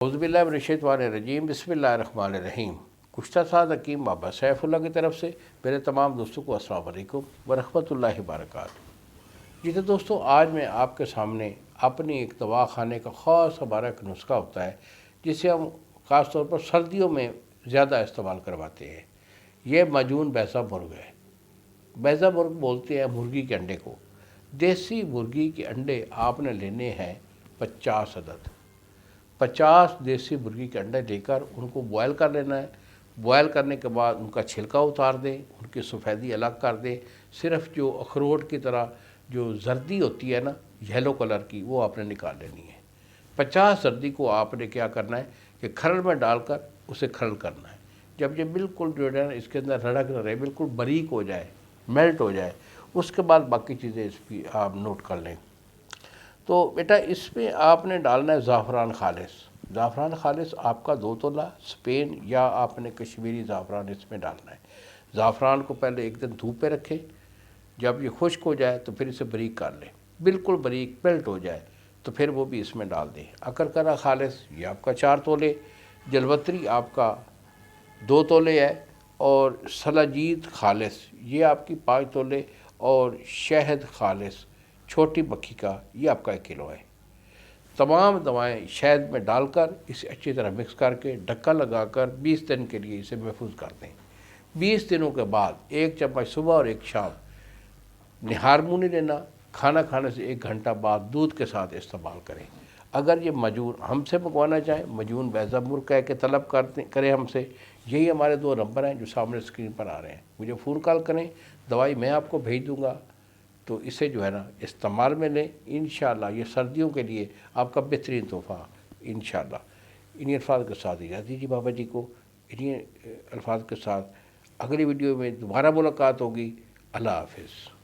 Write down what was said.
औज़ुबिल्लाहिमिनश्शैतानिर्रजीम बिस्मिल्लाहिर्रहमानिर्रहीम। कुश्ता साद हकीम बाबा सैफुल्लाह की तरफ से मेरे तमाम दोस्तों को अस्सलाम वालेकुम व रहमतुल्लाहि व बरकातुहू। जी तो दोस्तों, आज मैं आपके सामने अपनी एक दवा खाने का ख़ास हमारा एक नुस्खा होता है जिसे हम ख़ास तौर पर सर्दियों में ज़्यादा इस्तेमाल करवाते हैं। यह माजून बैज़ा मुर्ग है। बैज़ा मुर्ग बोलते हैं मुर्गी के अंडे को। देसी मुर्गी के अंडे आपने लेने हैं 50 अदद। 50 देसी मुर्गी के अंडे लेकर उनको बॉयल कर लेना है। बॉयल करने के बाद उनका छिलका उतार दें, उनकी सफ़ेदी अलग कर दें। सिर्फ़ जो अखरोट की तरह जो जर्दी होती है ना, येलो कलर की, वो आपने निकाल लेनी है। 50 जर्दी को आपने क्या करना है कि खरल में डालकर उसे खरल करना है। जब ये बिल्कुल जो है ना इसके अंदर रड़क न रहे, बिल्कुल बारीक हो जाए, मेल्ट हो जाए, उसके बाद बाकी चीज़ें इसकी आप नोट कर लें। तो बेटा इसमें आपने डालना है ज़ाफ़रान खालिस। ज़ाफ़रान खालिस आपका 2 तोला स्पेन या आपने कश्मीरी ज़ाफ़रान इसमें डालना है। ज़ाफ़रान को पहले एक दिन धूप पे रखें। जब ये खुश्क हो जाए तो फिर इसे बारीक कर लें, बिल्कुल बारीक पेल्ट हो जाए तो फिर वो भी इसमें डाल दें। अकरकरा खालिस ये आपका 4 तोले, जलवतरी आपका 2 तोले है, और सलाजीत खालिस ये आपकी 5 तोले, और शहद खालिस छोटी मक्खी का ये आपका 1 किलो है। तमाम दवाएं शहद में डालकर इसे अच्छी तरह मिक्स करके ढक्कन लगाकर 20 दिन के लिए इसे महफूज कर दें। 20 दिनों के बाद 1 चम्मच सुबह और 1 शाम, निहार मुँह नहीं लेना, खाना खाने से 1 घंटा बाद दूध के साथ इस्तेमाल करें। अगर ये मजून हमसे मंगवाना चाहें, मजून बैज़ा मुर्ग कह के तलब करें हमसे। यही हमारे 2 नंबर हैं जो सामने स्क्रीन पर आ रहे हैं, मुझे फ़ोन कॉल करें, दवाई मैं आपको भेज दूँगा। तो इसे जो है ना इस्तेमाल में लें। इंशाअल्लाह ये सर्दियों के लिए आपका बेहतरीन तोहफ़ा इंशाअल्लाह। इन्हीं अल्फाज के साथ इजाज़त दीजिए बाबा जी को। इन्हीं अल्फाज के साथ अगली वीडियो में दोबारा मुलाकात होगी। अल्लाह हाफ़िज़।